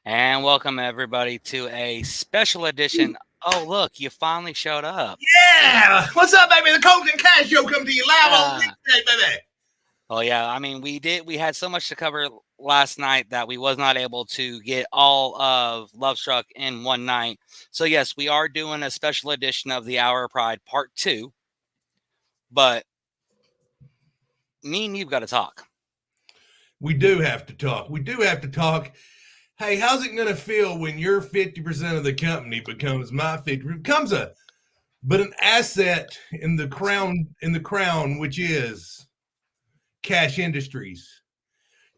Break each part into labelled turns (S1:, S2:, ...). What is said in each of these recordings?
S1: And welcome everybody to a special edition. Oh, look, you finally showed up.
S2: Yeah! What's up, baby? The Colton Cash Show come to you live on
S1: Uh,
S2: weekday, baby.
S1: oh yeah, I mean we had so much to cover last night that we was not able to get all of Love Struck in one night. So yes, we are doing a special edition of the Hour of Pride Part 2. But me and you've got to talk.
S2: We do have to talk. Hey, how's it going to feel when your 50% of the company becomes my 50? Becomes an asset in the crown, which is Cash Industries.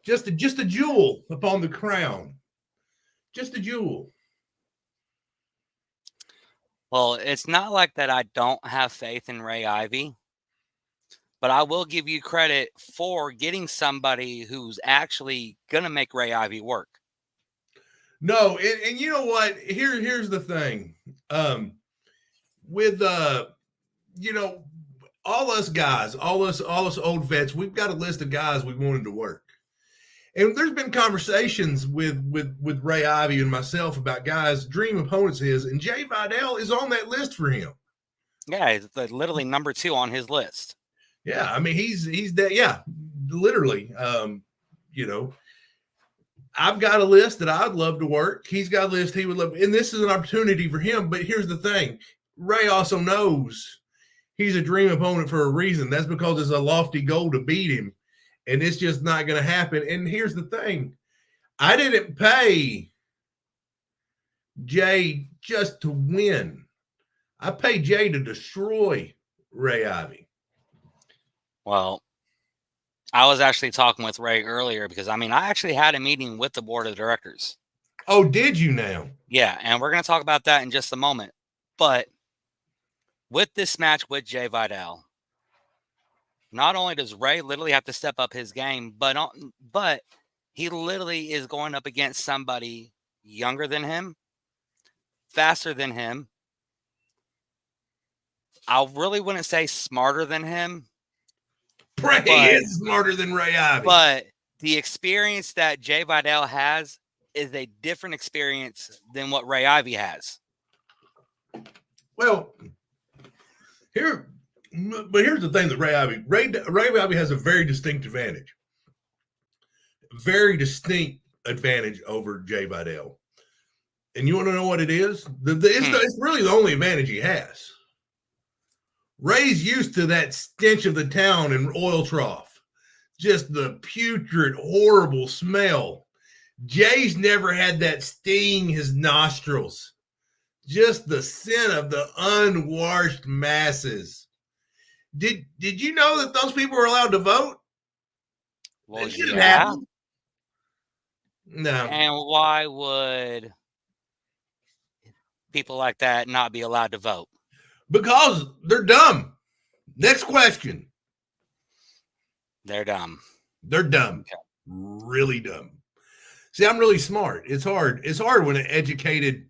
S2: Just a jewel upon the crown. Just a jewel.
S1: Well, it's not like that I don't have faith in Ray Ivy, but I will give you credit for getting somebody who's actually going to make Ray Ivy work.
S2: No, and you know what? Here's the thing. With you know, all us guys, all us old vets, we've got a list of guys we wanted to work. And there's been conversations with Ray Ivy and myself about guys, dream opponents of his, and Jay Vidal is on that list for him.
S1: Yeah, he's literally number 2 on his list.
S2: Yeah, I mean he's that. Yeah, literally. I've got a list that I'd love to work. He's got a list he would love, and this is an opportunity for him. But here's the thing: Ray also knows he's a dream opponent for a reason. That's because it's a lofty goal to beat him, and it's just not going to happen. And here's the thing: I didn't pay Jay just to win. I paid Jay to destroy Ray Ivy.
S1: Well, I was actually talking with Ray earlier because, I actually had a meeting with the board of directors.
S2: Oh, did you now?
S1: Yeah, and we're going to talk about that in just a moment. But with this match with Jay Vidal, not only does Ray literally have to step up his game, but he literally is going up against somebody younger than him, faster than him. I really wouldn't say smarter than him.
S2: Ray is smarter than Ray Ivy.
S1: But the experience that Jay Vidal has is a different experience than what Ray Ivy has.
S2: Well, here's the thing that Ray Ivy has a very distinct advantage. Very distinct advantage over Jay Vidal. And you want to know what it is? It's really the only advantage he has. Ray's used to that stench of the town and oil trough. Just the putrid, horrible smell. Jay's never had that sting his nostrils. Just the scent of the unwashed masses. Did you know that those people were allowed to vote?
S1: Well, yeah.
S2: No.
S1: And why would people like that not be allowed to vote?
S2: Because they're dumb. Next question.
S1: They're dumb.
S2: They're dumb. Okay. Really dumb. See, I'm really smart. It's hard. It's hard when an educated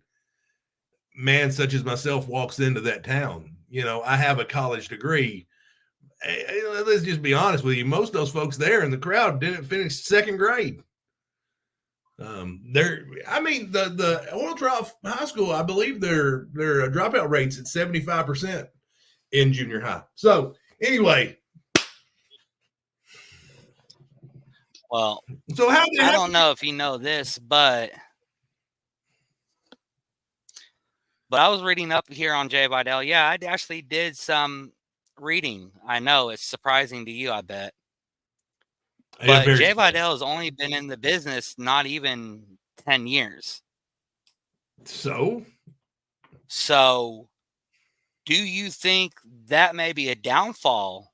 S2: man such as myself walks into that town. You know, I have a college degree. Let's just be honest with you. Most of those folks there in the crowd didn't finish second grade. The Oil Trough High School, I believe their dropout rates at 75% in junior high. So anyway,
S1: well, so I don't know if you know this, but I was reading up here on Jay Vidal. Yeah, I actually did some reading. I know it's surprising to you, I bet. But Jay Vidal has only been in the business not even 10 years.
S2: So,
S1: do you think that may be a downfall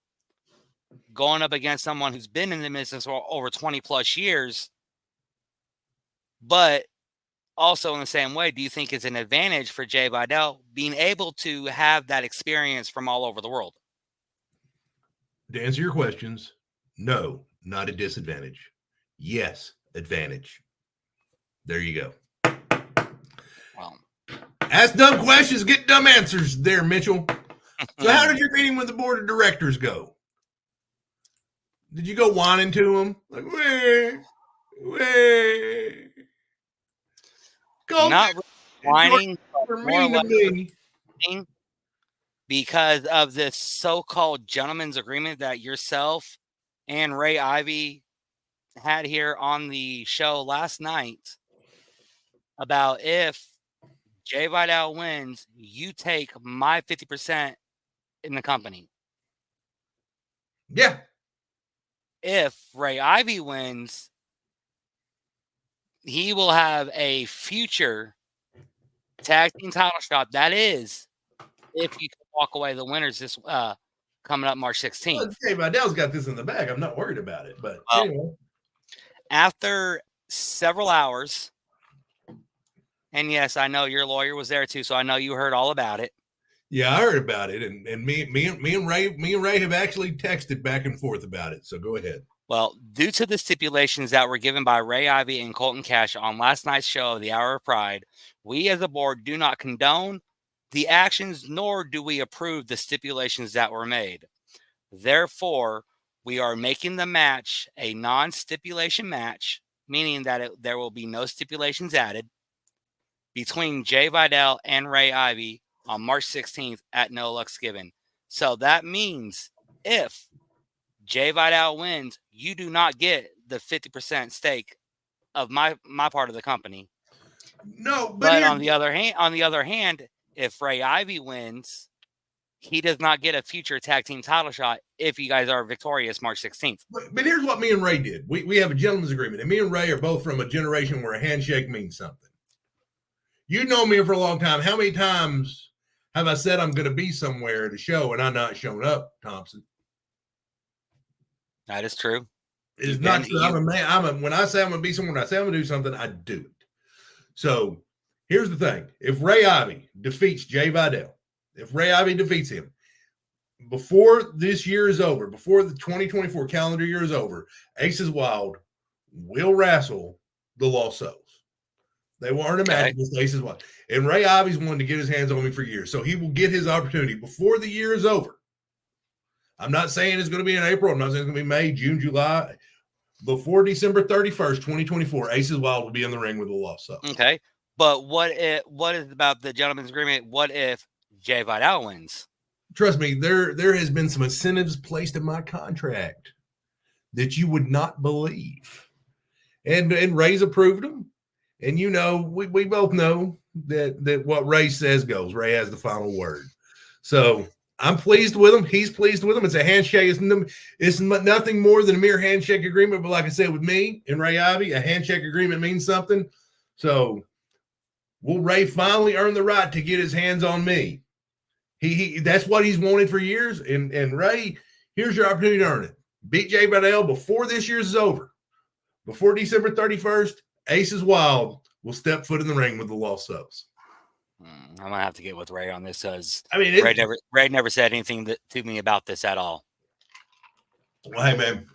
S1: going up against someone who's been in the business for over 20 plus years? But also in the same way, do you think it's an advantage for Jay Vidal being able to have that experience from all over the world?
S2: To answer your questions, no. Not a disadvantage. Yes, advantage. There you go.
S1: Well,
S2: ask dumb questions, get dumb answers there, Mitchell. So how did your meeting with the board of directors go? Did you go whining to them? Like, where? Colton,
S1: Not whining, but
S2: you're
S1: more or
S2: mean to
S1: less
S2: me.
S1: repenting because of this so-called gentleman's agreement that yourself and Ray Ivy had here on the show last night about if Jay Vidal wins, you take my 50% in the company.
S2: Yeah.
S1: If Ray Ivy wins, he will have a future tag team title shot. That is, if you can walk away the winners this coming up March 16th.
S2: Well, Jay Vidal's got this in the bag. I'm not worried about it. But
S1: Well,
S2: anyway.
S1: after several hours, and yes, I know your lawyer was there too, so I know you heard all about it.
S2: Yeah, I heard about it, and me and Ray have actually texted back and forth about it. So go ahead.
S1: Well, due to the stipulations that were given by Ray Ivy and Colton Cash on last night's show of the Hour of Pride, we as a board do not condone the actions, nor do we approve the stipulations that were made. Therefore, we are making the match a non-stipulation match, meaning that there will be no stipulations added between Jay Vidal and Ray Ivy on March 16th at No Lux Given. So that means if Jay Vidal wins, you do not get the 50% stake of my part of the company.
S2: No,
S1: but on the other hand, if Ray Ivy wins, he does not get a future tag team title shot if you guys are victorious March 16th.
S2: But here's what me and Ray did. We have a gentleman's agreement, and me and Ray are both from a generation where a handshake means something. You know me for a long time. How many times have I said I'm going to be somewhere at a show and I'm not showing up, Thompson?
S1: That is true.
S2: It's not true. I'm a man. When I say I'm going to be somewhere, when I say I'm going to do something, I do it. So here's the thing. If Ray Ivy defeats Jay Vidal, if Ray Ivy defeats him, before this year is over, before the 2024 calendar year is over, Aces Wild will wrestle the Lost Souls. They will earn a match against Aces Wild. And Ray Ivy's wanted to get his hands on me for years, so he will get his opportunity before the year is over. I'm not saying it's going to be in April. I'm not saying it's going to be May, June, July. Before December 31st, 2024, Aces Wild will be in the ring with the Lost Souls.
S1: Okay. But what is about the gentleman's agreement? What if Jay Vidal wins?
S2: Trust me, there has been some incentives placed in my contract that you would not believe. And Ray's approved them. And you know, we both know that what Ray says goes. Ray has the final word. So I'm pleased with him. He's pleased with him. It's a handshake. It's nothing more than a mere handshake agreement. But like I said, with me and Ray Ivy, a handshake agreement means something. So will Ray finally earn the right to get his hands on me? He that's what he's wanted for years. And Ray, here's your opportunity to earn it. Beat Jay Vidal before this year's is over. Before December 31st, Aces Wild will step foot in the ring with the Lost Souls.
S1: I'm gonna have to get with Ray on this because Ray never said anything to me about this at all.
S2: Well, hey man,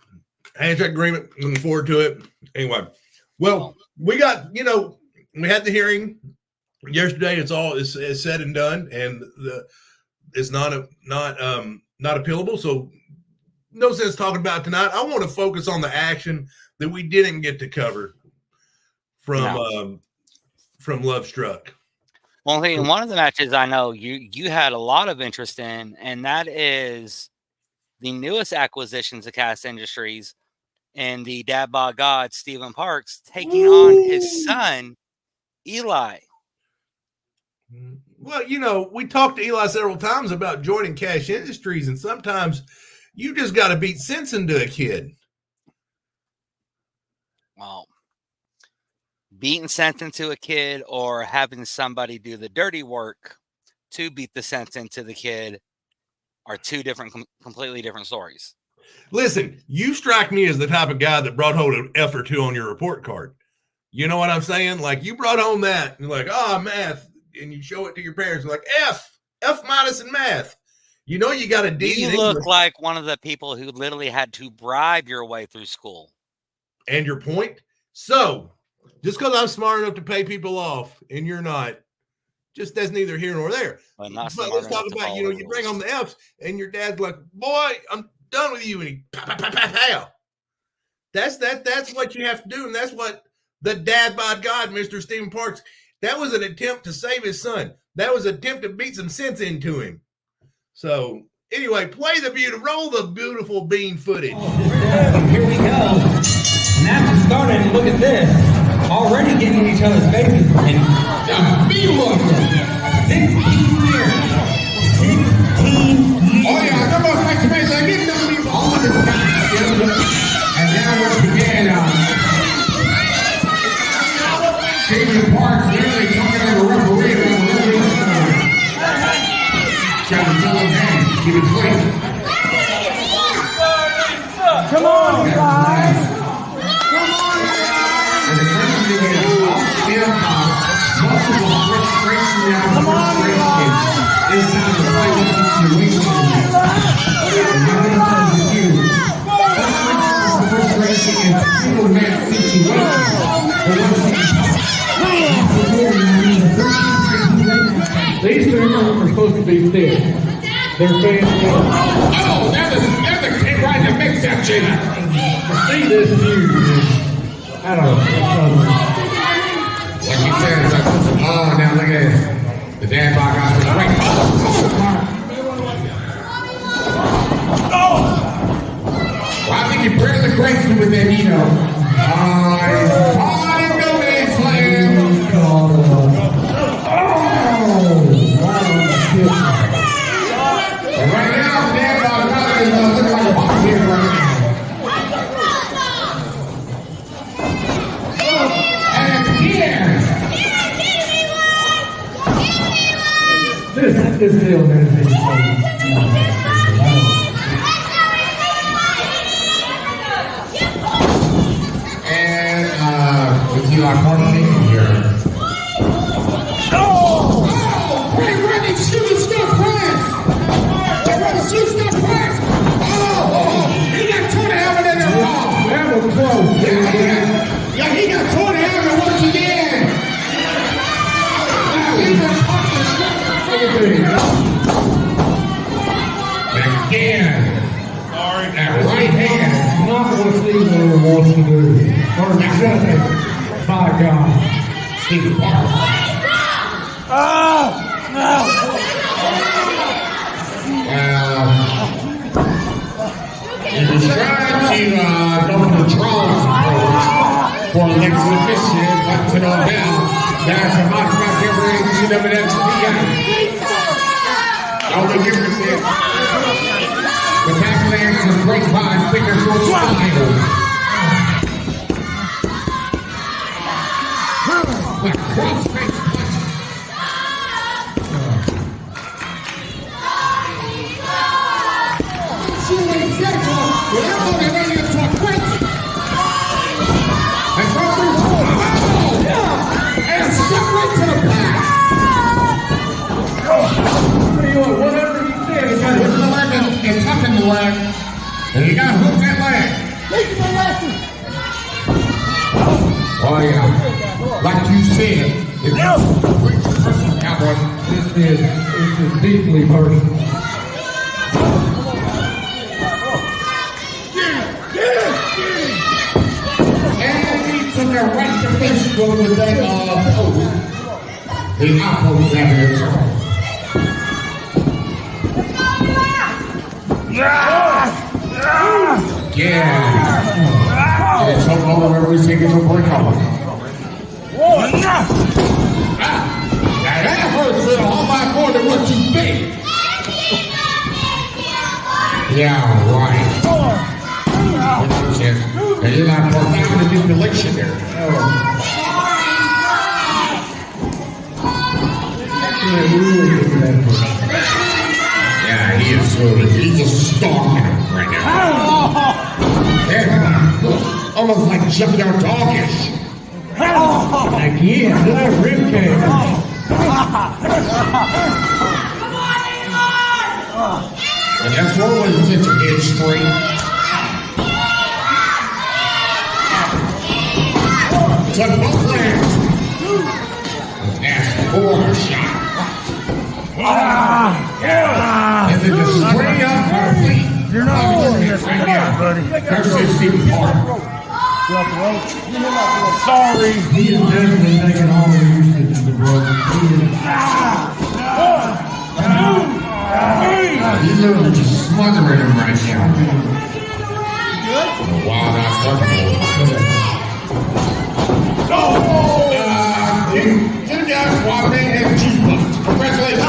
S2: handshake agreement. Looking forward to it. Anyway, well, we got we had the hearing yesterday. It's said and done, and it's not appealable. So no sense talking about it tonight. I want to focus on the action that we didn't get to cover from Love Struck.
S1: One thing, one of the matches I know you had a lot of interest in, and that is the newest acquisitions of Cast Industries and the Dad Bod God Stephen Parks taking on his son Eli.
S2: Well, we talked to Eli several times about joining Cash Industries, and sometimes you just got to beat sense into a kid.
S1: Well, beating sense into a kid or having somebody do the dirty work to beat the sense into the kid are two different, completely different stories.
S2: Listen, you strike me as the type of guy that brought home an F or two on your report card. You know what I'm saying? Like, you brought home that, and you're like, math, and you show it to your parents, like, F minus in math. You know you got a D.
S1: You look like one of the people who literally had to bribe your way through school.
S2: And your point? So, just because I'm smart enough to pay people off and you're not, just that's neither here nor there.
S1: But
S2: let's talk about, you bring home the F's and your dad's like, boy, I'm done with you. And he, pow. That's what you have to do. And that's what the Dad Bod God, Mr. Stephen Parks, That was an attempt to save his son. That was an attempt to beat some sense into him. So, anyway, roll the beautiful bean footage.
S3: Here we go. Match has started, and look at this. Already getting in each other's faces. And look. 16 years. 16 years.
S4: Oh, yeah, come on, next man. Like, get them people all in the sky. And now once again, David Parks nearly talking to the referee. Trying to tell him, hey, keep it clean.
S3: Come on, guys.
S4: And the question is, multiple frustration now. Come on, guys. It's time to play this situation. And now it comes to you. Frustration in a single man situation.
S5: These two are supposed to be thick. They're fans.
S4: Oh, there's the kid right in the mix section.
S5: See this view. I don't know.
S4: Like you said, it's like, oh, now look at this. The damn ball got some great. Well, I think you bring the grapes with that, you know. Right now, damn ball got is looking like a box here right now. And again.
S5: This deal has been
S4: And we see our corner team here. Oh! Ray Ready, shooting stuff press! They want to shoot stuff press! Oh! He got torn out in the ball!
S5: That was close.
S4: Yeah, he got torn out once again! Now he's been popped the and again! That right hand!
S5: Not what Steve wants to do. Or nothing. My God.
S4: Steve Parker. He was trying to go for the draws approach for an exhibition, but to no doubt, that's a mock back every NCAA. The only difference is the backlands is great by finger foot style.
S5: Whatever he said,
S4: He's got to hook the leg and tuck in the leg. And you got to hook that leg. Oh, yeah. Like you said, it's personal, cowboy.
S5: This is deeply personal.
S4: And he took a right to fist going with that post. The outpost, that is. Yeah. It's so low every single break off. That hurts a whole lot more than what you think. Yeah, right. And you're not perfect manipulation there. Yeah, he is he's a stalking him right now. Yeah, almost like junkyard dogish.
S5: Again, that rib cage.
S4: And that's what was such a good streak. Took both legs. That's four shot. Is it just straight up her feet?
S5: You're not holding this right now, buddy.
S4: There's Steve Parker.
S5: Sorry. He is definitely taking all the usage of the broken.
S4: He's literally just smothering him right now. A wild ass Two guys walking and cheese bucks. Congratulations.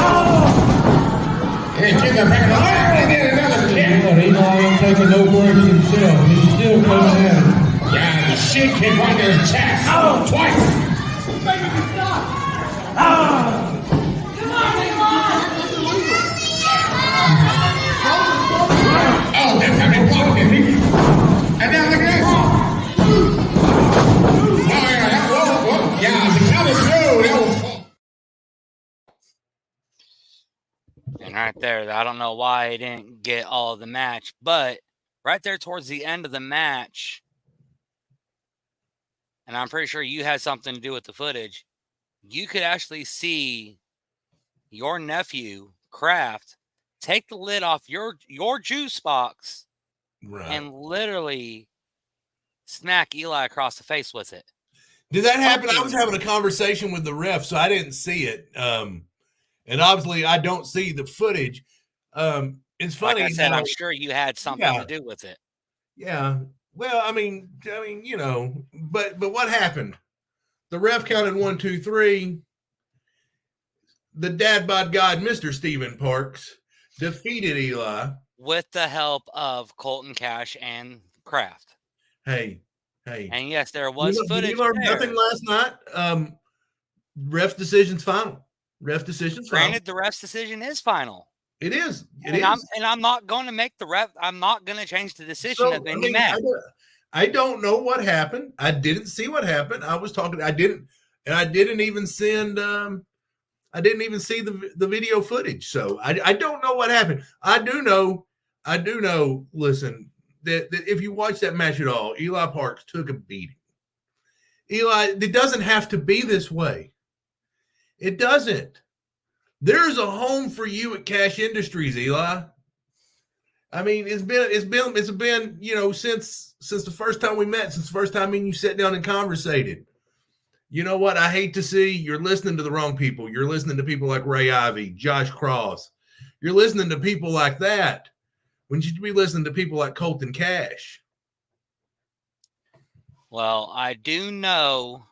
S4: And get the back of the line and then another kick.
S5: But Eli ain't taking no breaks himself. He's still coming at him.
S4: Yeah, the shit kick right in his chest. Twice. Oh, that's how they blocked him. And now look at this. Oh, yeah, yeah, the count is through. That was cool.
S1: And right there, I don't know why he didn't get all of the match, but right there towards the end of the match, and I'm pretty sure you had something to do with the footage, you could actually see your nephew, Kraft, take the lid off your juice box and literally smack Eli across the face with it.
S2: Did that happen? I was having a conversation with the ref, so I didn't see it. And obviously, I don't see the footage. It's funny.
S1: Like I said, I'm sure you had something to do with it.
S2: Yeah. Well, I mean, you know, but what happened? The ref counted 1, 2, 3. The dad bod god, Mr. Stephen Parks, defeated Eli
S1: with the help of Colton Cash and Kraft.
S2: Hey.
S1: And yes, there was footage.
S2: Did you learn nothing last night? Ref decision's final. Granted,
S1: the ref's decision is final.
S2: It is.
S1: I'm not going to make the ref. I'm not going to change the decision of any match.
S2: I don't know what happened. I didn't see what happened. I was talking. I didn't even send. I didn't even see the video footage. So I don't know what happened. I do know. Listen, that if you watch that match at all, Eli Parks took a beating. Eli, it doesn't have to be this way. It doesn't. There's a home for you at Cash Industries, Eli. I mean, it's been, you know, since the first time we met, since the first time me and you sat down and conversated. You know what? I hate to see you're listening to the wrong people. You're listening to people like Ray Ivey, Josh Cross. You're listening to people like that when you should be listening to people like Colton Cash.
S1: Well, I do know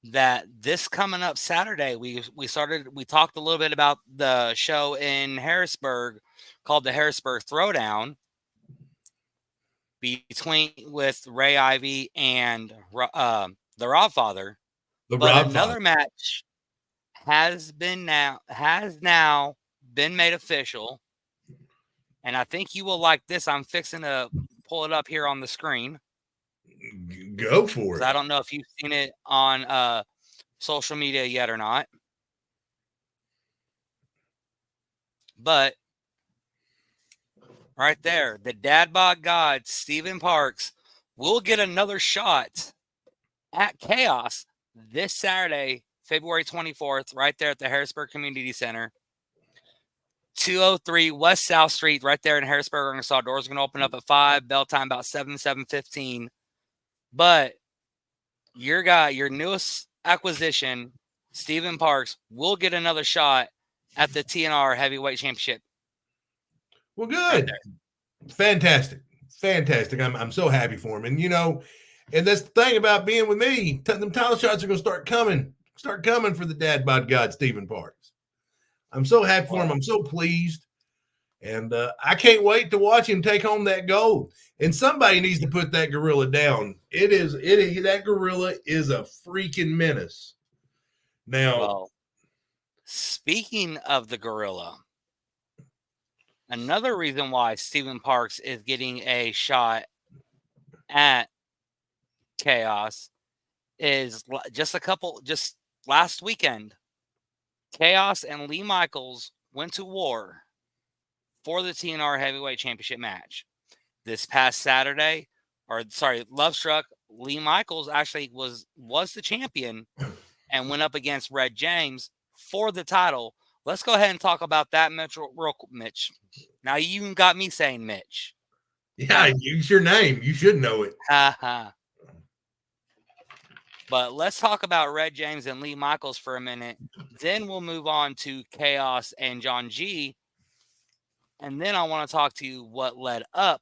S1: that this coming up Saturday, we talked a little bit about the show in Harrisburg called the Harrisburg Throwdown with Ray Ivey and the Rodfather. Another match has now been made official, and I think you will like this. I'm fixing to pull it up here on the screen.
S2: Go for it.
S1: I don't know if you've seen it on social media yet or not. But right there, the dad bod god, Stephen Parks, will get another shot at Chaos this Saturday, February 24th, right there at the Harrisburg Community Center. 203 West South Street, right there in Harrisburg, Arkansas. Doors are going to open up at 5, bell time about 7:15. But your guy, your newest acquisition, Stephen Parks, will get another shot at the TNR Heavyweight Championship.
S2: Well, good. Right, fantastic. I'm so happy for him. And, you know, and that's the thing about being with me. Them title shots are going to start coming for the dad bod god, Stephen Parks. I'm so happy for him. I'm so pleased. And I can't wait to watch him take home that gold. And somebody needs to put that gorilla down. That gorilla is a freaking menace. Now,
S1: speaking of the gorilla, another reason why Stephen Parks is getting a shot at Chaos is just last weekend, Chaos and Lee Michaels went to war for the TNR Heavyweight Championship match. This past Saturday, Lovestruck, Lee Michaels actually was the champion and went up against Red James for the title. Let's go ahead and talk about that, Mitch. Now you got me saying Mitch.
S2: Yeah, use your name. You should know it.
S1: But let's talk about Red James and Lee Michaels for a minute. Then we'll move on to Chaos and John G. And then I want to talk to you what led up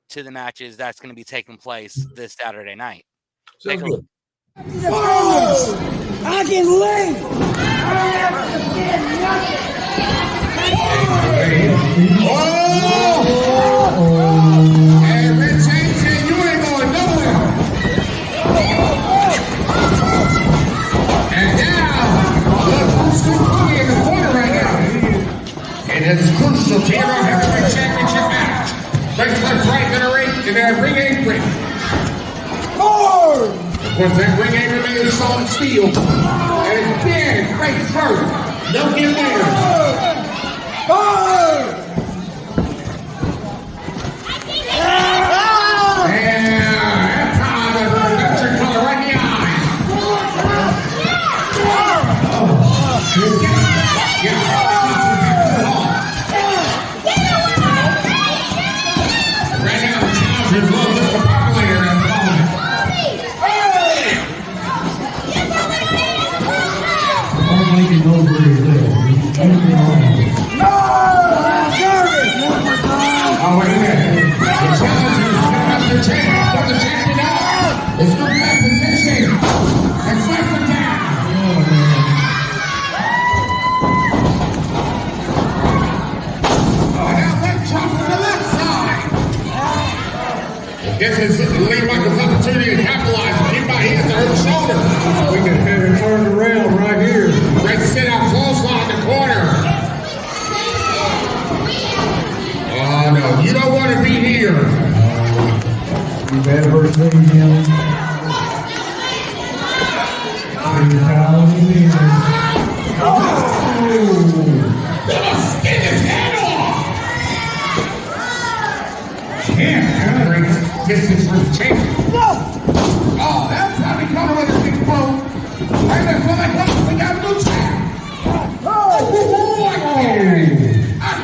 S1: to the matches that's going to be taking place this Saturday night.
S2: Sounds good.
S6: I can live. I don't ever forget nothing.
S4: Hey, Red James said you ain't going nowhere. And now, look who's scooping in the corner right now. And it's crucial to our heavyweight championship match. Let's right in the ring, in that ring apron. Of course, that ring apron made of solid steel. And it's big, face first. No give later. And time to got your color right in the eyes. Right now, the challengers love this populator at the moment.
S5: I'm making no very little.
S4: Oh, wait a minute. The challengers set up the champion. Got the champion out. It's from that position. And fight for down. Oh, now let's drop to the left side. This is Lee Michaels' opportunity to capitalize. Keep my hands on her shoulder.
S5: We can have it turned around right here.
S4: Great sit out clothesline in the corner. Oh, no. You don't want to be here.
S5: You've ever seen him?
S4: Skin his head off! Can't great distance for the champion. Oh, that's how we come with a big boat. Right there, for that boat, we got a new champ. Oh,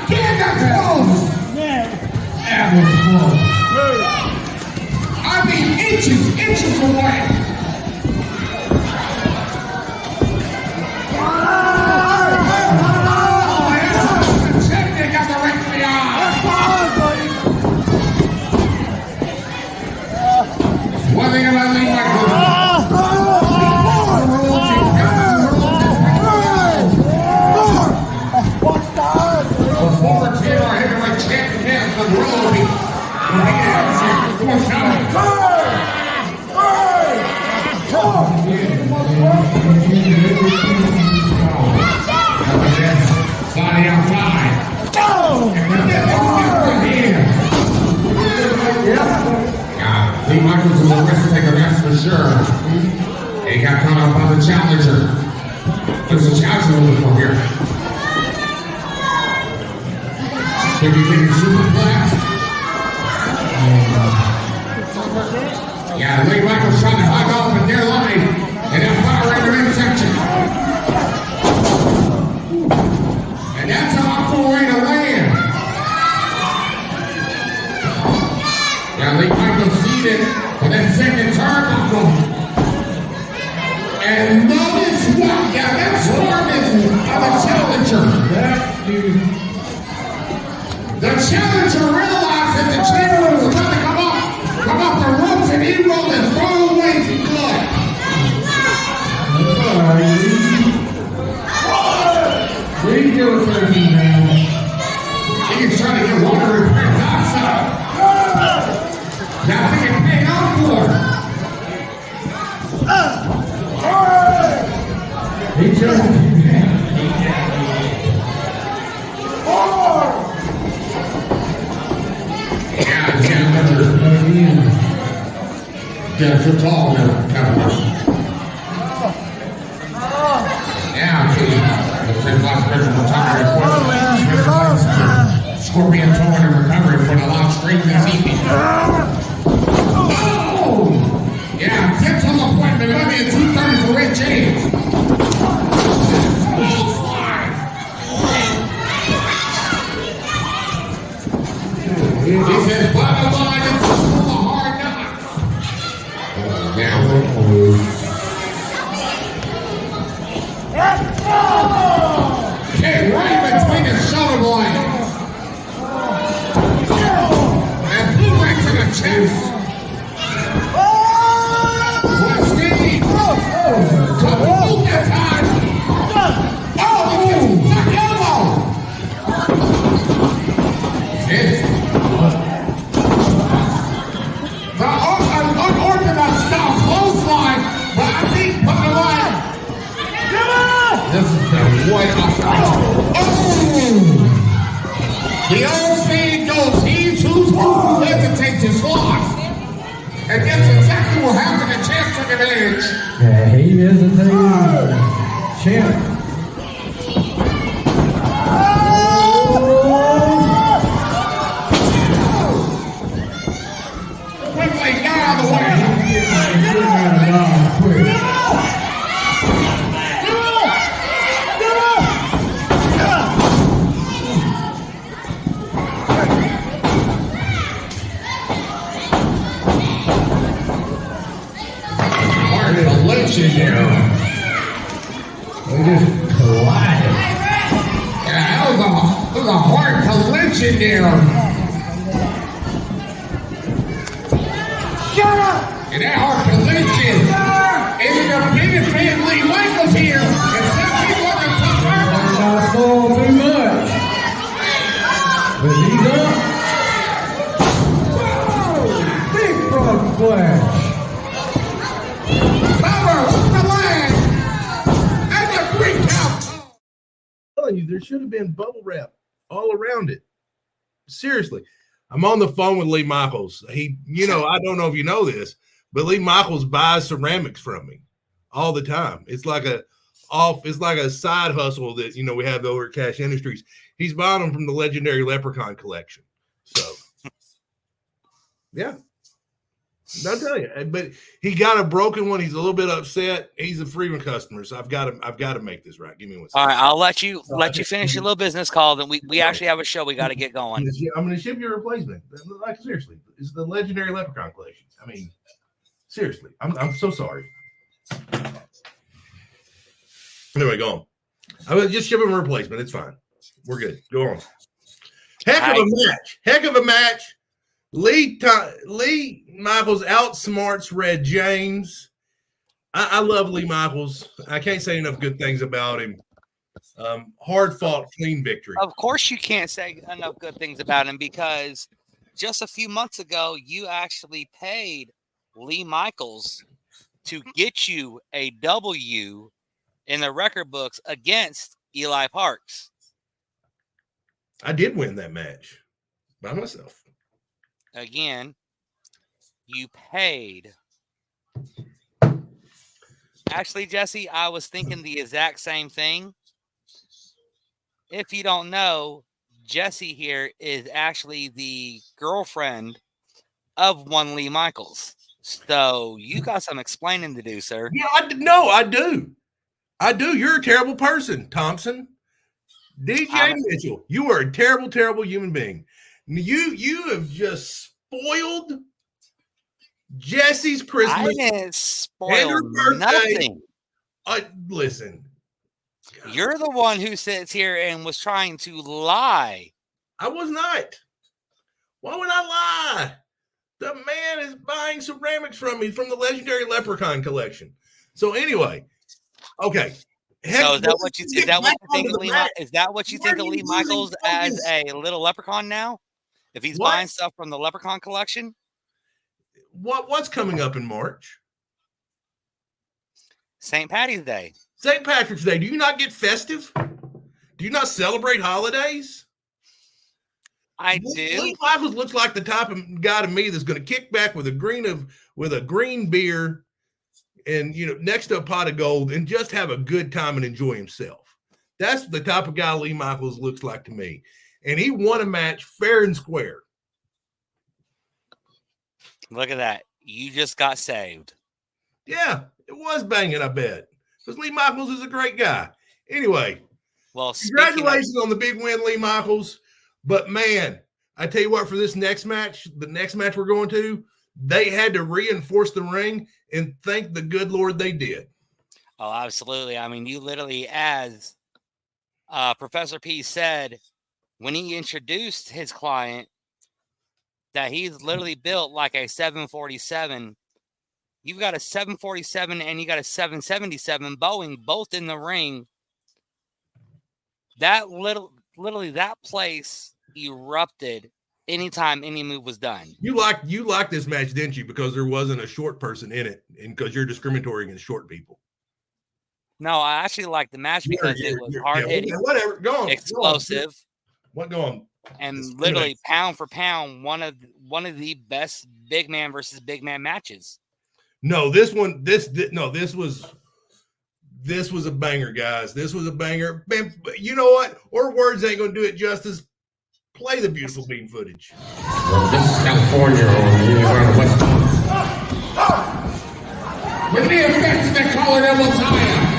S4: again, that's close.
S5: That was close.
S4: I mean, inches away. Oh, that's the champion got the right to the eye. One thing about Lee Michaels. The former TNR heavyweight champion has the road. Sliding outside. Lee Michaels is a risk taker, that's for sure. He got caught up by the challenger. There's a challenger looking for here. Could be getting superplex. Yeah, Lee Michaels trying to hug off at their line. And then fire in the midsection. And that's an awful way to land. Yeah, Lee Michaels seated for that second turnbuckle. And notice what? Yeah, that's hardness of the challenger. The challenger realized that the champion was about to come off the ropes, and he rolled as far away as he could.
S5: Please give us a few now.
S4: He is trying to get water repairs outside. Now they can pay out for it.
S5: He just
S4: Yeah, too tall now. Yeah, see, the same last special retired Scorpion torn and recovery for the lock streak this evening. Oh! Yeah, dental appointment maybe at 2:30 for Red James. He says, bottom Kick right between the shoulder blades. And blue right to the chest. Westy. Couple that time. Oh, he gets back elbow. Fifth. The unorthodox style clothesline, but I think putting line. This is the white off. Oh! The old saying goes, he's who's who hesitates his loss. And that's exactly what happened to Champ took advantage.
S3: Yeah, he hesitated. Champ.
S4: Quickly got out of the way. Collision there.
S3: They just collided.
S4: Yeah, that was a hard collision there.
S6: Shut up!
S4: And that hard collision ended up benefiting Lee Michaels here. Instead of people on the top
S3: They're not fall too much. But he's up. Whoa! Big frog splash.
S4: Power with the leg. And the 3 count.
S2: I'm telling you, there should have been bubble wrap all around it. Seriously. I'm on the phone with Lee Michaels. He, I don't know if you know this, but Lee Michaels buys ceramics from me all the time. It's like a side hustle that, we have over at Cash Industries. He's buying them from the legendary Leprechaun collection. So, yeah. I'll tell you, but he got a broken one. He's a little bit upset. He's a Freeman customer, so I've got to make this right. Give me 1 second.
S1: All right, I'll let you finish your little business call. Then we actually have a show we got to get going.
S2: I'm going to ship you a replacement. Like, seriously, it's the legendary Leprechaun collection. I mean, seriously, I'm so sorry. Anyway, go on. I will just ship him a replacement. It's fine. We're good. Go on. Heck of a match. Lee Michaels outsmarts Red James. I love Lee Michaels. I can't say enough good things about him. Hard fought, clean victory.
S1: Of course, you can't say enough good things about him because just a few months ago, you actually paid Lee Michaels to get you a W in the record books against Eli Parks.
S2: I did win that match by myself.
S1: Again, you paid. Actually, Jesse, I was thinking the exact same thing. If you don't know, Jesse here is actually the girlfriend of one Lee Michaels. So you got some explaining to do, sir.
S2: Yeah, I do. I do. You're a terrible person, Thompson. DJ Mitchell, you are a terrible, terrible human being. You have just spoiled Jesse's Christmas.
S1: I didn't spoil nothing.
S2: Listen.
S1: You're the one who sits here and was trying to lie.
S2: I was not. Why would I lie? The man is buying ceramics from me from the legendary Leprechaun collection. So anyway, okay.
S1: So is that what you think of Lee Michaels as a little leprechaun now? If he's buying stuff from the Leprechaun collection?
S2: What's coming up in March?
S1: St. Patty's Day.
S2: St. Patrick's Day. Do you not get festive? Do you not celebrate holidays?
S1: I do.
S2: Lee Michaels looks like the type of guy to me that's going to kick back with a green beer and next to a pot of gold and just have a good time and enjoy himself. That's the type of guy Lee Michaels looks like to me. And he won a match fair and square.
S1: Look at that. You just got saved.
S2: Yeah, it was banging, I bet. Because Lee Michaels is a great guy. Anyway,
S1: well,
S2: congratulations on the big win, Lee Michaels. But, man, I tell you what, for this next match, the next match we're going to, they had to reinforce the ring, and thank the good Lord they did.
S1: Oh, absolutely. I mean, you literally, as Professor P said, when he introduced his client, that he's literally built like a 747. You've got a 747 and you got a 777 Boeing, both in the ring. That literally that place erupted anytime any move was done.
S2: You liked this match, didn't you? Because there wasn't a short person in it, and because you're discriminatory against short people.
S1: No, I actually liked the match because it was hard hitting,
S2: whatever. Go on.
S1: explosive.
S2: What going?
S1: And literally pound for pound, one of the best big man versus big man matches.
S2: No, this was a banger, guys. This was a banger. You know what? Our words ain't gonna do it justice. Play the beautiful bean footage.
S4: Well, this is California, or you're on the West Coast. With the effects, they call it double tie-up.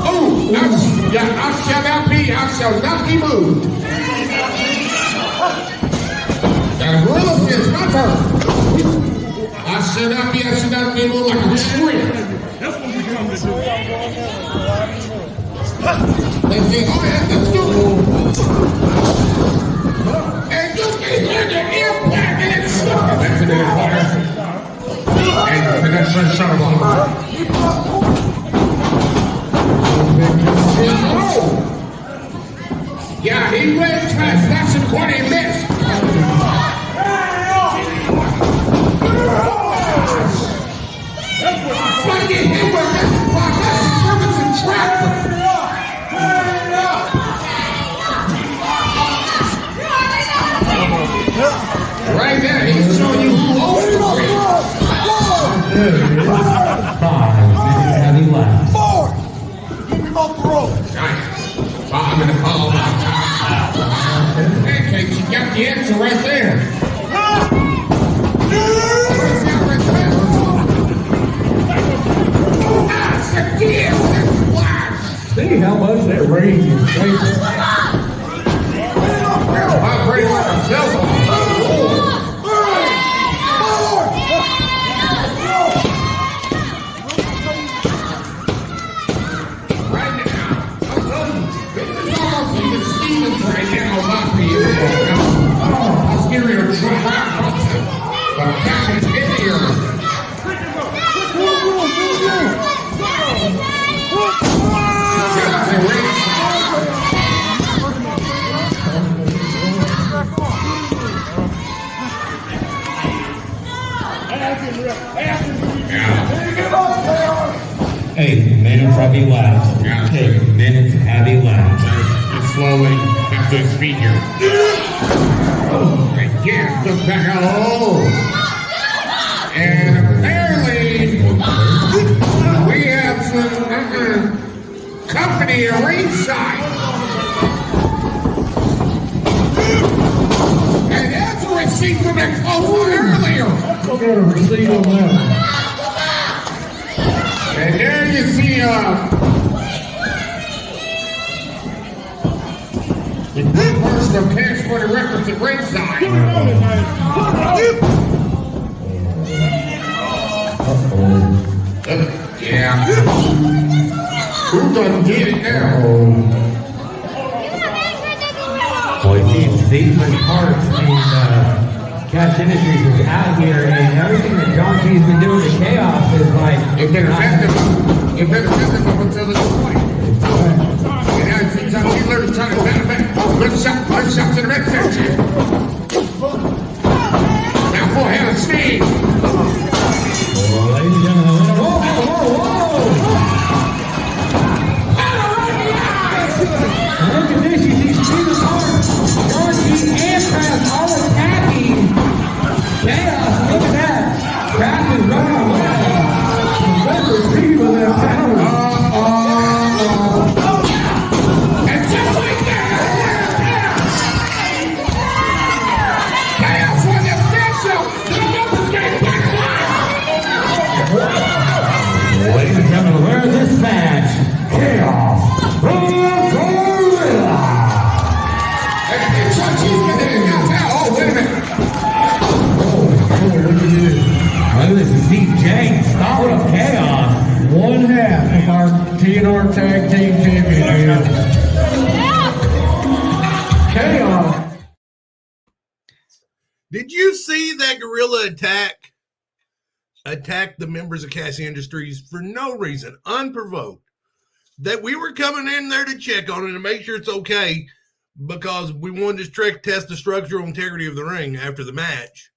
S4: Oh, I shall not be moved. The gorilla says, my turn. I should not be moved like a tree.
S5: That's what we come to do.
S4: They say, oh yeah, let's do it. And you can hear the impact and it's stuck. That's an empire. And that's a shot of yeah, he went transaction court and missed. Fucking him with this block. That's Ferguson trap. Right there, he's showing you who owns the ring.
S3: 5 heavy left.
S6: 4. Get him off the rope.
S4: I'm gonna call pancakes, you got the answer right there.
S3: See how much that range is changing.
S4: Vibrating like a cell phone. Right now, this is almost even Stevens right now, not for you. I'll scare you to try out, but Captain's in here.
S3: Hey, minutes heavy left. Hey, minutes heavy left.
S4: Just slowly back to his feet here. Again, look back out. Oh. And apparently, we have some company ringside. And that's a receipt from that close one earlier.
S5: I got a receipt on that.
S4: And there you see, the good person of cash for the records at ringside. Yeah. Who doesn't get it now?
S3: Boy, Seaman Parks and Cash Industries is out here, and everything that John G's been doing to Chaos is like...
S4: It better affect them up until this point. And now it seems like he learned trying to battle back. Good shot to the red section. Now full head of steam.
S3: Ladies and gentlemen, look at this, you see Seaman Parks, John G, and Kraft all attacking Chaos. Look at that. Kraft is running away. Remember, people in their power. to see Jake start up Chaos.
S5: One half of our TNR Tag Team Championship. Chaos.
S2: Did you see that gorilla attack the members of Cass Industries for no reason, unprovoked? That we were coming in there to check on it and make sure it's okay because we wanted to test the structural integrity of the ring after the match.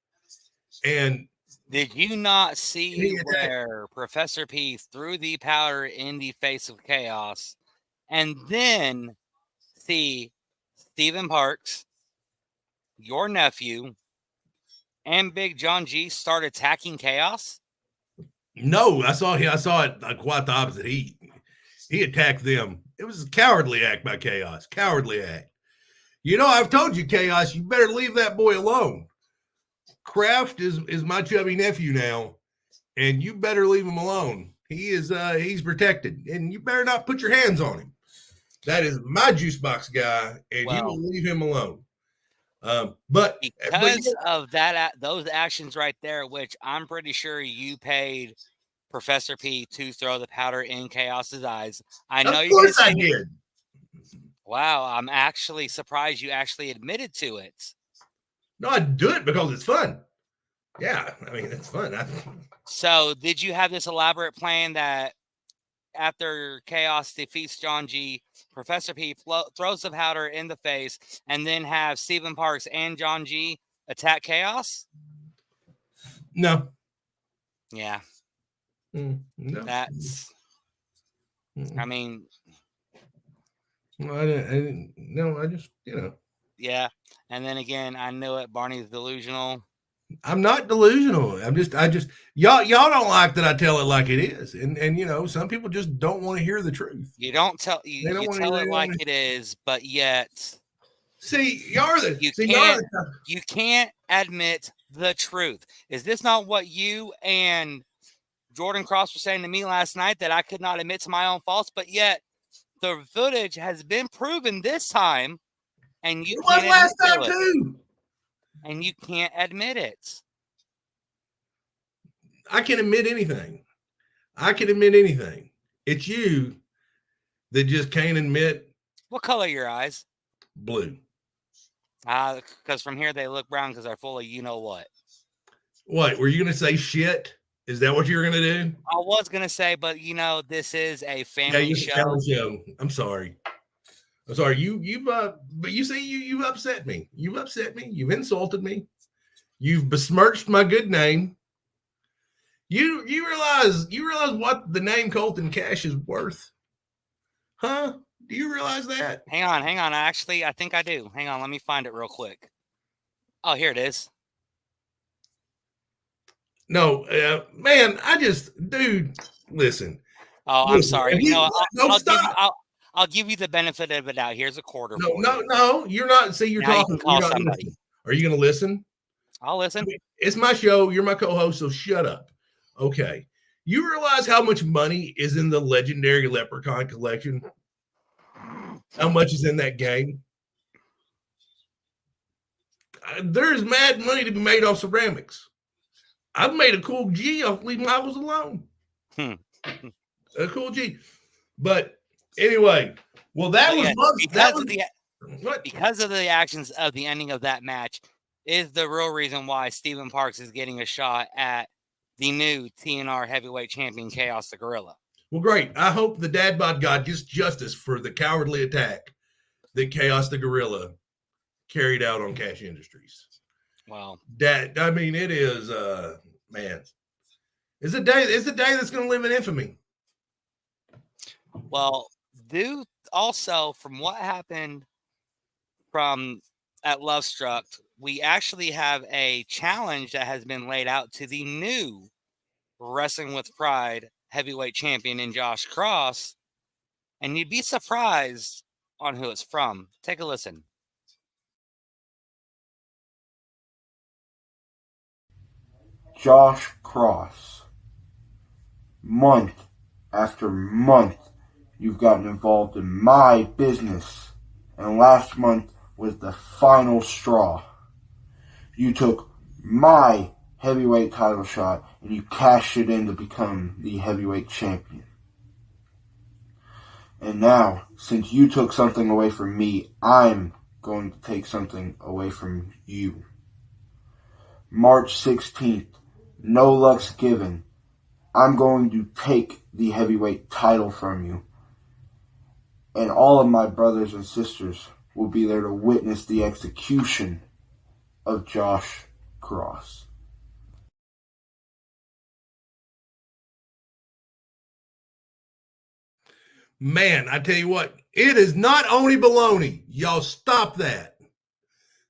S2: And
S1: did you not see where Professor P threw the powder in the face of Chaos and then see Stephen Parks, your nephew, and Big John G start attacking Chaos?
S2: No, I saw it like quite the opposite. He attacked them. It was a cowardly act by Chaos. Cowardly act. You know, I've told you, Chaos, you better leave that boy alone. Kraft is my chubby nephew now, and you better leave him alone. He's protected, and you better not put your hands on him. That is my juice box guy, and you will leave him alone. But
S1: because of those actions right there, which I'm pretty sure you paid Professor P to throw the powder in Chaos's eyes. I know you're going to say,
S2: I did.
S1: Wow, I'm actually surprised you actually admitted to it.
S2: No, I do it because it's fun. Yeah, I mean, it's fun.
S1: So did you have this elaborate plan that after Chaos defeats John G, Professor P throws the powder in the face and then have Stephen Parks and John G attack Chaos?
S2: No.
S1: Yeah.
S2: No.
S1: That's, I mean.
S2: Well, I didn't, no, I just,
S1: Yeah. And then again, I knew it. Barney's delusional.
S2: I'm not delusional. I just y'all don't like that I tell it like it is. And some people just don't want to hear the truth.
S1: You don't tell you tell it like it is, but yet you can't admit the truth. Is this not what you and Jordan Cross were saying to me last night, that I could not admit to my own faults, but yet the footage has been proven this time, and you can't
S2: last time too.
S1: And you can't admit it.
S2: I can admit anything. It's you that just can't admit.
S1: What color are your eyes?
S2: Blue.
S1: Because from here they look brown because they're full of what.
S2: What? Were you going to say shit? Is that what you were going to do?
S1: I was going to say, but this is a family show.
S2: I'm sorry. But you see, you've upset me. You've insulted me. You've besmirched my good name. You realize what the name Colton Cash is worth? Huh? Do you realize that?
S1: Hang on. I think I do. Hang on. Let me find it real quick. Oh, here it is.
S2: No, man, dude, listen.
S1: Oh, I'm sorry. I'll give you the benefit of the doubt. Here's a quarter.
S2: No, you're not. See, you're
S1: now
S2: talking.
S1: You call somebody.
S2: Are you going to listen?
S1: I'll listen.
S2: It's my show. You're my co-host, so shut up. Okay. You realize how much money is in the legendary Leprechaun collection? How much is in that game? There's mad money to be made off ceramics. I've made a cool G off leaving Michaels alone. A cool G. But anyway, well,
S1: because of the actions of the ending of that match is the real reason why Stephen Parks is getting a shot at the new TNR heavyweight champion, Chaos the Gorilla.
S2: Well, great. I hope the dad bod god gets justice for the cowardly attack that Chaos the Gorilla carried out on Cash Industries.
S1: Wow.
S2: It is, man. It's a day that's going to live in infamy.
S1: Well, due also from what happened at Love Struck, we actually have a challenge that has been laid out to the new Wrestling with Pride heavyweight champion in Josh Cross, and you'd be surprised on who it's from. Take a listen.
S7: Josh Cross. Month after month, you've gotten involved in my business, and last month was the final straw. You took my heavyweight title shot, and you cashed it in to become the heavyweight champion. And now, since you took something away from me, I'm going to take something away from you. March 16th, no luck's given. I'm going to take the heavyweight title from you. And all of my brothers and sisters will be there to witness the execution of Josh Cross.
S2: Man, I tell you what, it is not only baloney. Y'all stop that.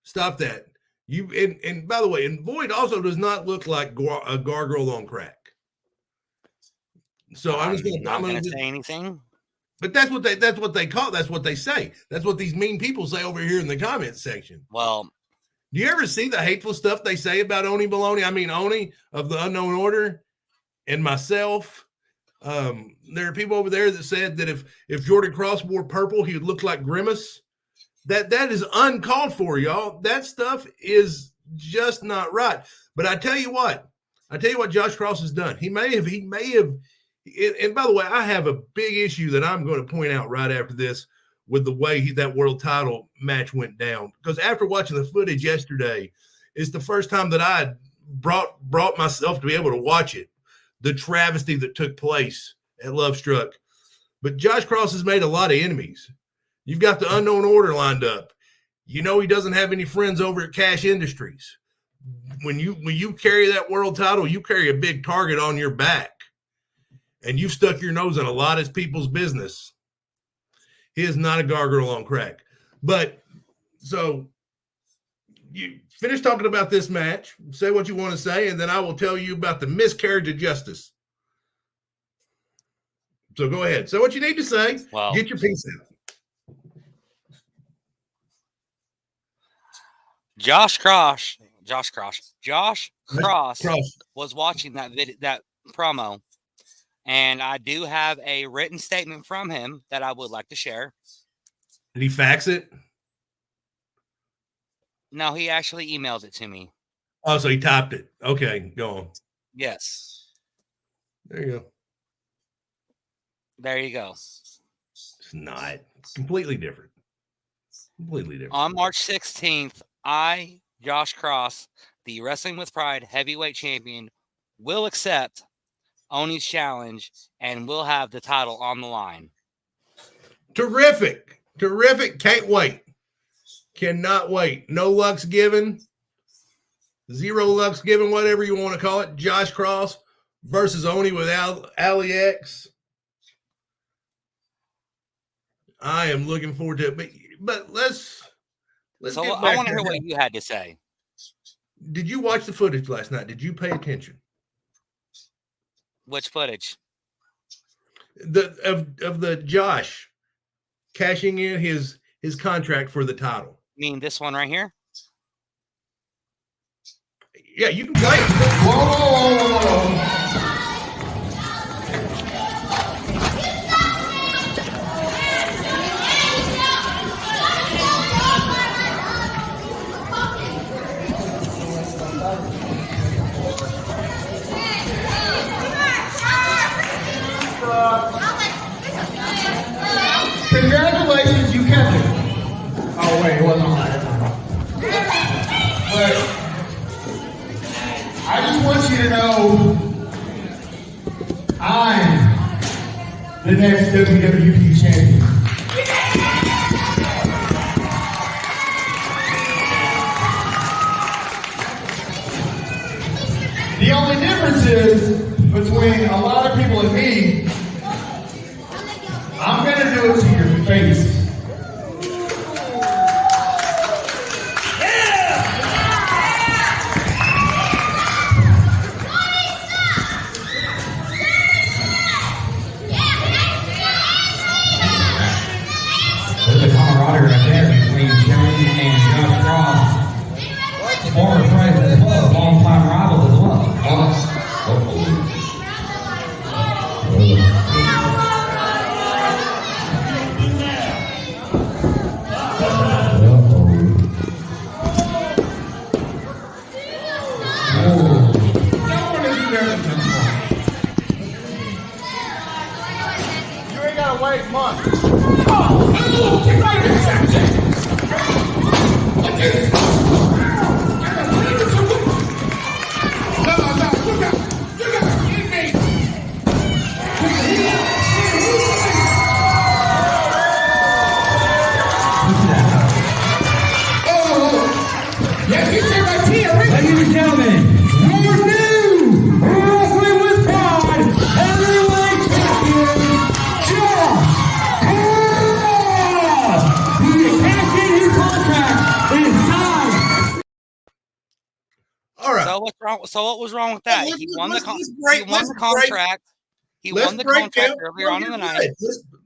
S2: Stop that. And by the way, and Void also does not look like a gargoyle on crack. So I'm
S1: not going to
S2: say
S1: anything.
S2: But that's what they call. That's what they say. That's what these mean people say over here in the comments section.
S1: Well,
S2: do you ever see the hateful stuff they say about Oni Baloney? I mean, Oni of the Unknown Order and myself. There are people over there that said that if Jordan Cross wore purple, he would look like Grimace. That is uncalled for, y'all. That stuff is just not right. But I tell you what Josh Cross has done. He may have. And by the way, I have a big issue that I'm going to point out right after this with the way that world title match went down. Because after watching the footage yesterday, it's the first time that I brought myself to be able to watch it. The travesty that took place at Love Struck. But Josh Cross has made a lot of enemies. You've got the Unknown Order lined up. You know he doesn't have any friends over at Cash Industries. When you carry that world title, you carry a big target on your back. And you've stuck your nose in a lot of people's business. He is not a gargoyle on crack. But so you finish talking about this match, say what you want to say, and then I will tell you about the miscarriage of justice. So go ahead. Say what you need to say.
S1: Well,
S2: get your piece out.
S1: Josh Cross was watching that promo, and I do have a written statement from him that I would like to share.
S2: Did he fax it?
S1: No, he actually emailed it to me.
S2: Oh, so he typed it. Okay, go on.
S1: Yes.
S2: There you go.
S1: There you go.
S2: It's not. It's completely different. Completely different.
S1: On March 16th, I, Josh Cross, the Wrestling with Pride heavyweight champion, will accept Oni's challenge and will have the title on the line.
S2: Terrific. Terrific. Can't wait. Cannot wait. No luck's given. Zero luck's given, whatever you want to call it. Josh Cross versus Oni with Ali X. I am looking forward to it. But let's
S1: so
S2: get back
S1: I want to hear what you had to say.
S2: Did you watch the footage last night? Did you pay attention?
S1: Which footage?
S2: Of the Josh cashing in his contract for the title.
S1: You mean this one right here?
S2: Yeah, you can play it.
S4: Whoa.
S3: Congratulations, you kept it. Oh, wait, it wasn't on that. But I just want you to know I'm the next WWE champion. The only difference is between a lot of people and me, I'm going to do it to your face. There's a camaraderie right there between Johnny and Josh Cross. Former friends as well, long-time rivals as well.
S6: my weight must.
S3: Ladies and gentlemen, your new Wrestling with Pride Heavyweight Champion, Josh Cross! He cashed in his contract and is signed.
S2: All right.
S1: So what's wrong? So what was wrong with that?
S2: Let's-
S1: He won the
S2: let's-
S1: con-
S2: let's break-
S1: he won
S2: let's
S1: the
S2: break-
S1: contract. He
S2: Let's
S1: won the
S2: break
S1: contract
S2: down.
S1: earlier on in the night.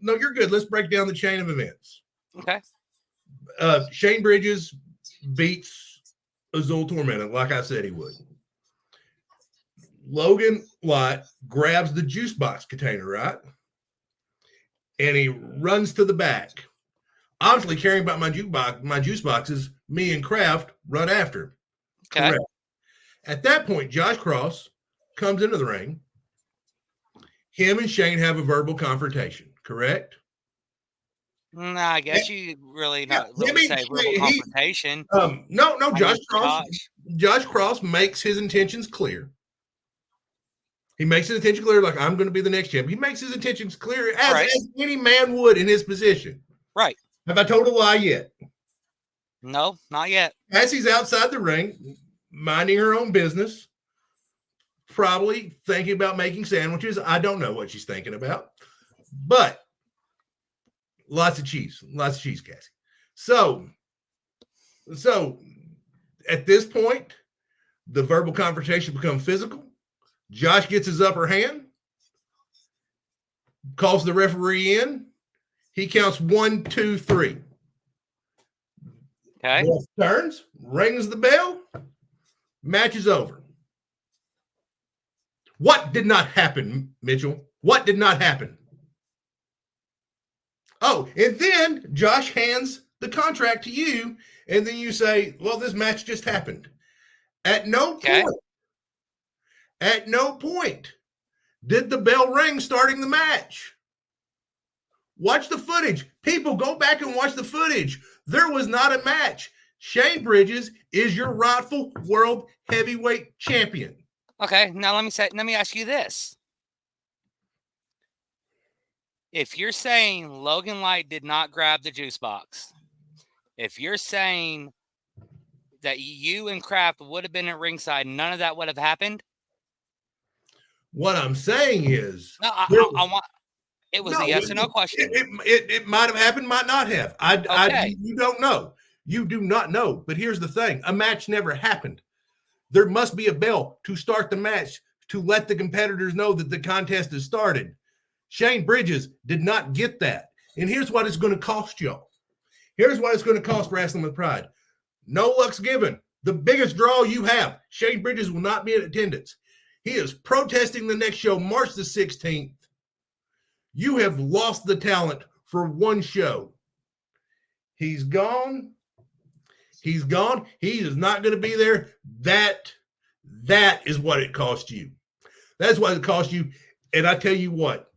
S2: No, you're good. Let's break down the chain of events.
S1: Okay.
S2: Shane Bridges beats Azul Tormenta, like I said he would. Logan White grabs the juice box container, right? And he runs to the back. Obviously, caring about my juice boxes, me and Kraft run after.
S1: Okay.
S2: Correct. At that point, Josh Cross comes into the ring. Him and Shane have a verbal confrontation, correct?
S1: Nah, I guess you really not
S2: Yeah,
S1: really
S2: I mean,
S1: say verbal confrontation.
S2: No,
S1: I
S2: Josh
S1: mean,
S2: Josh Cross makes his intentions clear. He makes his intention clear, like, I'm going to be the next champ. He makes his intentions clear as any man would in his position.
S1: Right.
S2: Have I told a lie yet?
S1: No, not yet.
S2: Cassie's outside the ring, minding her own business, probably thinking about making sandwiches. I don't know what she's thinking about, but lots of cheese, Cassie. So at this point, the verbal confrontation becomes physical. Josh gets his upper hand, calls the referee in. He counts 1, 2, 3.
S1: Okay.
S2: Ref turns, rings the bell, match is over. What did not happen, Mitchell? What did not happen? Oh, and then Josh hands the contract to you, and then you say, well, this match just happened. At no point did the bell ring starting the match. Watch the footage. People, go back and watch the footage. There was not a match. Shane Bridges is your rightful world heavyweight champion.
S1: Okay. Now let me ask you this. If you're saying Logan Light did not grab the juice box, if you're saying that you and Kraft would have been at ringside, none of that would have happened.
S2: What I'm saying is,
S1: No, I want. It was a yes or no question.
S2: It might have happened, might not have. You don't know. You do not know. But here's the thing: a match never happened. There must be a bell to start the match to let the competitors know that the contest has started. Shane Bridges did not get that, and here's what it's going to cost y'all. Here's what it's going to cost Wrestling with Pride. No luck's given. The biggest draw you have, Shane Bridges will not be in attendance. He is protesting the next show, March the 16th. You have lost the talent for one show. He's gone. He's gone. He is not going to be there. That is what it cost you. That's what it cost you. And I tell you what,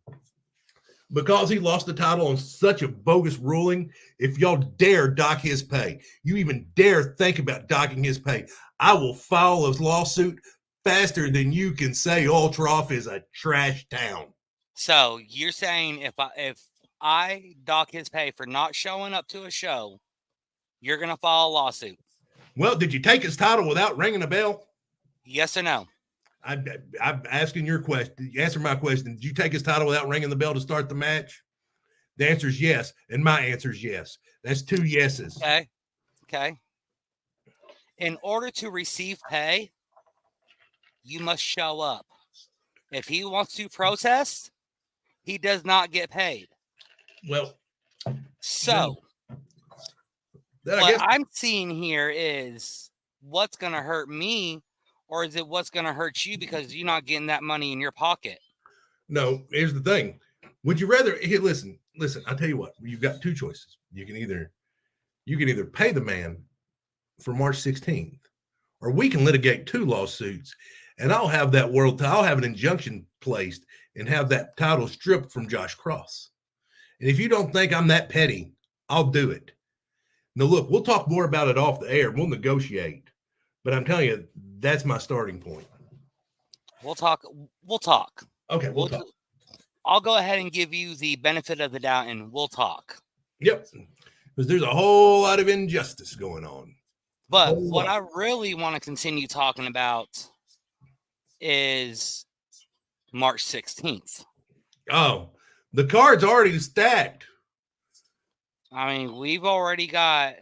S2: because he lost the title on such a bogus ruling, if y'all dare dock his pay, you even dare think about docking his pay, I will file a lawsuit faster than you can say Old Trough is a trash town.
S1: So you're saying if I dock his pay for not showing up to a show, you're going to file a lawsuit?
S2: Well, did you take his title without ringing a bell?
S1: Yes or no?
S2: I'm asking your question. Answer my question. Did you take his title without ringing the bell to start the match? The answer is yes, and my answer is yes. That's 2 yeses.
S1: Okay. In order to receive pay, you must show up. If he wants to protest, he does not get paid.
S2: Well,
S1: so what I'm seeing here is what's going to hurt me, or is it what's going to hurt you because you're not getting that money in your pocket?
S2: No, here's the thing. Would you rather listen, I'll tell you what, you've got 2 choices. You can either pay the man for March 16th, or we can litigate 2 lawsuits, and I'll have an injunction placed and have that title stripped from Josh Cross. And if you don't think I'm that petty, I'll do it. Now, look, we'll talk more about it off the air. We'll negotiate. But I'm telling you, that's my starting point.
S1: We'll talk. We'll talk.
S2: Okay, we'll talk.
S1: I'll go ahead and give you the benefit of the doubt, and we'll talk.
S2: Yep. Because there's a whole lot of injustice going on.
S1: But what I really want to continue talking about is March 16th.
S2: Oh, the card's already stacked.
S1: I mean, we've already got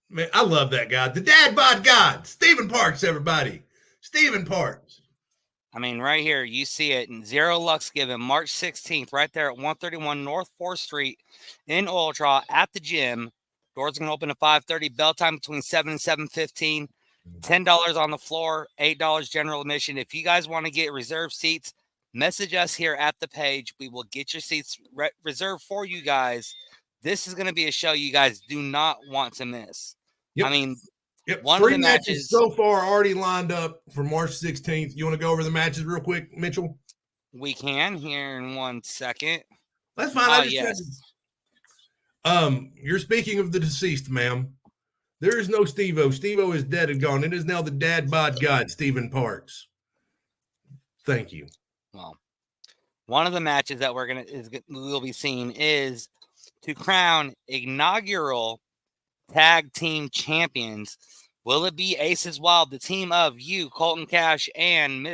S2: man, I love that guy. The dad bod god, Stephen Parks, everybody. Stephen Parks.
S1: I mean, right here, you see it in Zero Lux given March 16th, right there at 131 North 4th Street in Oil Draw at the gym. Doors are going to open at 5:30. Bell time between 7 and 7:15. $10 on the floor, $8 general admission. If you guys want to get reserved seats, message us here at the page. We will get your seats reserved for you guys. This is going to be a show you guys do not want to miss.
S2: Yep.
S1: I mean,
S2: one 3 of the matches so far already lined up for March 16th. You want to go over the matches real quick, Mitchell?
S1: We can here in 1 second.
S2: That's fine.
S1: Yes.
S2: You're speaking of the deceased, ma'am. There is no Steve-O. Steve-O is dead and gone. It is now the dad bod god, Stephen Parks. Thank you.
S1: Well, one of the matches that we'll be seeing is to crown inaugural tag team champions. Will it be Aces Wild, the team of you, Colton Cash, and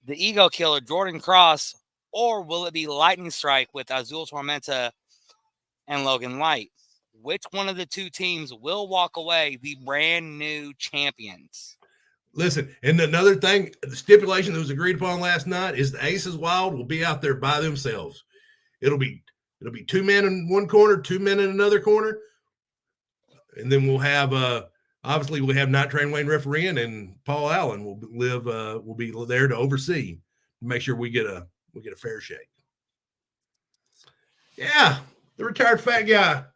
S1: the Ego Killer, Jordan Cross, or will it be Lightning Strike with Azul Tormenta and Logan Light? Which one of the two teams will walk away the brand new champions?
S2: Listen, and another thing, the stipulation that was agreed upon last night is the Aces Wild will be out there by themselves. It'll be 2 men in one corner, 2 men in another corner, and then we'll have obviously we'll have Night Train Wayne refereeing, and Paul Allen will be there to oversee, make sure we get a fair shake. Yeah, the retired fat guy.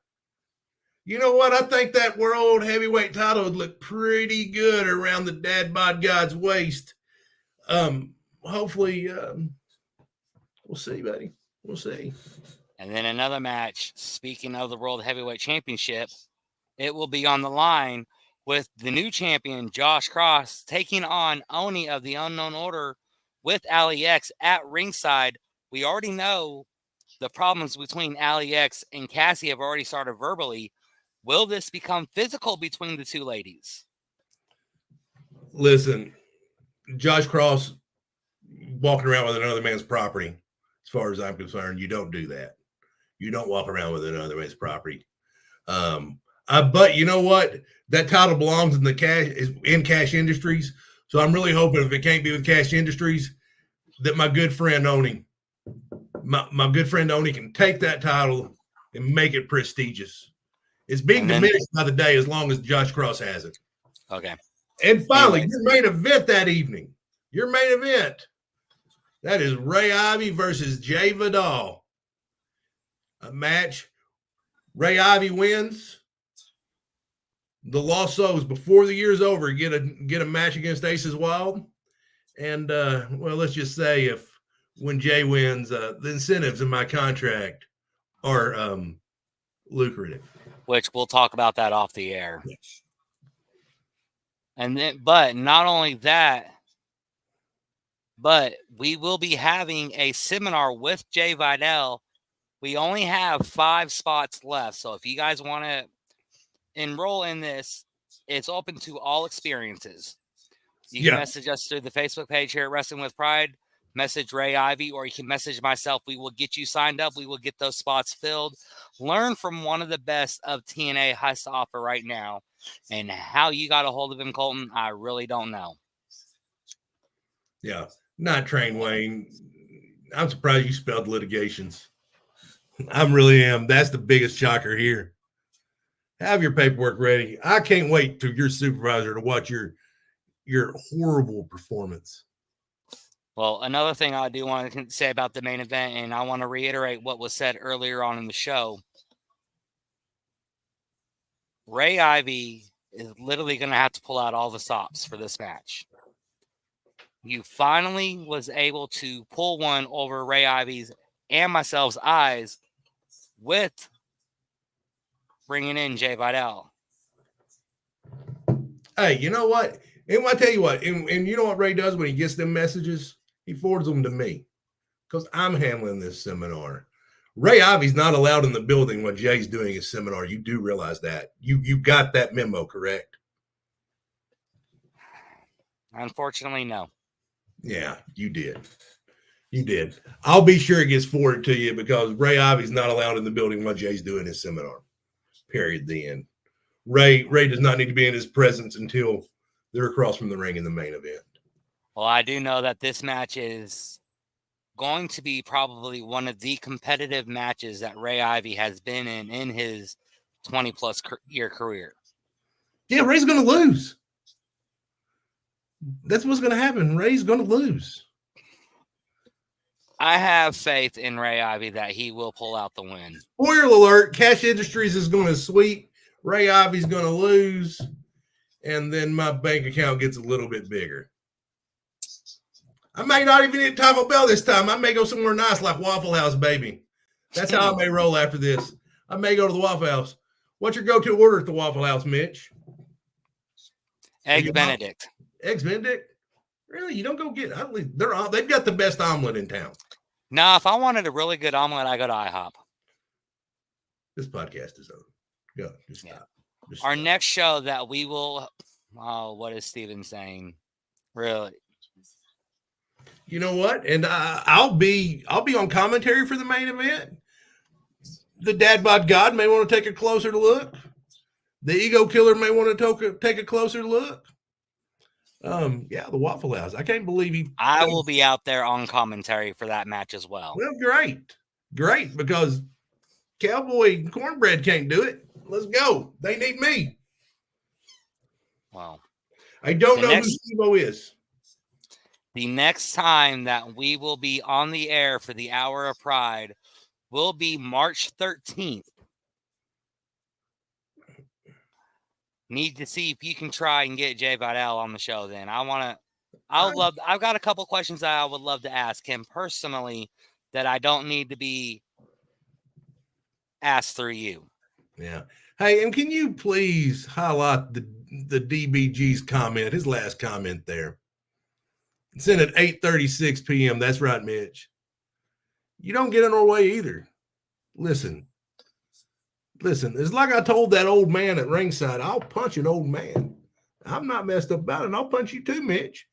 S2: You know what? I think that world heavyweight title would look pretty good around the dad bod god's waist. Hopefully, we'll see, buddy. We'll see.
S1: And then another match, speaking of the World Heavyweight Championship, it will be on the line with the new champion, Josh Cross, taking on Oni of the Unknown Order with Ali X at ringside. We already know the problems between Ali X and Cassie have already started verbally. Will this become physical between the two ladies?
S2: Listen, Josh Cross walking around with another man's property, as far as I'm concerned, you don't do that. You don't walk around with another man's property. But you know what? That title belongs in Cash Industries. So I'm really hoping if it can't be with Cash Industries, that my good friend Oni, my good friend Oni can take that title and make it prestigious. It's being diminished by the day as long as Josh Cross has it.
S1: Okay.
S2: And finally, your main event that evening. Your main event. That is Ray Ivy versus Jay Vidal. A match. Ray Ivy wins. The Lost Souls, before the year's over, get a match against Aces Wild. And, well, let's just say when Jay wins, the incentives in my contract are lucrative.
S1: Which we'll talk about that off the air.
S2: Yes.
S1: And then, but not only that, but we will be having a seminar with Jay Vidal. We only have 5 spots left. So if you guys want to enroll in this, it's open to all experiences. You can message us through the Facebook page here at Wrestling with Pride. Message Ray Ivy, or you can message myself. We will get you signed up. We will get those spots filled. Learn from one of the best of TNA has to offer right now. And how you got a hold of him, Colton, I really don't know.
S2: Yeah. Not Train Wayne. I'm surprised you spelled litigations. I really am. That's the biggest shocker here. Have your paperwork ready. I can't wait to your supervisor to watch your horrible performance.
S1: Well, another thing I do want to say about the main event, and I want to reiterate what was said earlier on in the show. Ray Ivy is literally going to have to pull out all the stops for this match. You finally was able to pull one over Ray Ivy's and myself's eyes with bringing in Jay Vidal.
S2: Hey, you know what? And I tell you what, and you know what Ray does when he gets them messages? He forwards them to me because I'm handling this seminar. Ray Ivy's not allowed in the building when Jay's doing his seminar. You do realize that. You got that memo, correct?
S1: Unfortunately, no.
S2: Yeah, you did. You did. I'll be sure it gets forwarded to you because Ray Ivy's not allowed in the building while Jay's doing his seminar. Period. The end. Ray does not need to be in his presence until they're across from the ring in the main event.
S1: Well, I do know that this match is going to be probably one of the competitive matches that Ray Ivy has been in his 20-plus year career.
S2: Yeah, Ray's going to lose. That's what's going to happen. Ray's going to lose.
S1: I have faith in Ray Ivy that he will pull out the win.
S2: Spoiler alert, Cash Industries is going to sweep. Ray Ivy's going to lose. And then my bank account gets a little bit bigger. I may not even eat Taco Bell this time. I may go somewhere nice like Waffle House, baby. That's how I may roll after this. I may go to the Waffle House. What's your go-to order at the Waffle House, Mitch?
S1: Eggs Benedict.
S2: Eggs Benedict? Really? You don't go get it? They've got the best omelet in town.
S1: No, if I wanted a really good omelet, I go to IHOP.
S2: This podcast is over. Go. Just stop. Just
S1: Our
S2: stop.
S1: next show that we will what is Steven saying? Really?
S2: You know what? And I'll be on commentary for the main event. The Dad Bod God may want to take a closer look. The Ego Killer may want to take a closer look. Yeah, the Waffle House. I can't believe
S1: I will be out there on commentary for that match as well.
S2: Well, great, because Cowboy Cornbread can't do it. Let's go. They need me.
S1: Well,
S2: I don't know who Steve-O is.
S1: The next time that we will be on the air for the Hour of Pride will be March 13th. Need to see if you can try and get Jay Vidal on the show then. I've got a couple questions that I would love to ask him personally that I don't need to be asked through you.
S2: Yeah. Hey, and can you please highlight the DBG's comment, his last comment there? It's in at 8:36 p.m. That's right, Mitch. You don't get in our way either. Listen, it's like I told that old man at ringside, I'll punch an old man. I'm not messed up about it, and I'll punch you too, Mitch.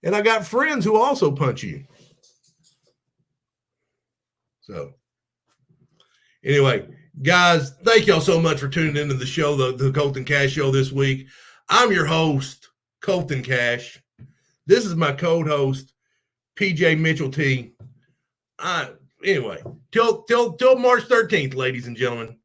S2: And I got friends who also punch you. So, anyway, guys, thank y'all so much for tuning into the show, the Colton Cash Show this week. I'm your host, Colton Cash. This is my co-host, PJ Mitchell T. Anyway, till March 13th, ladies and gentlemen.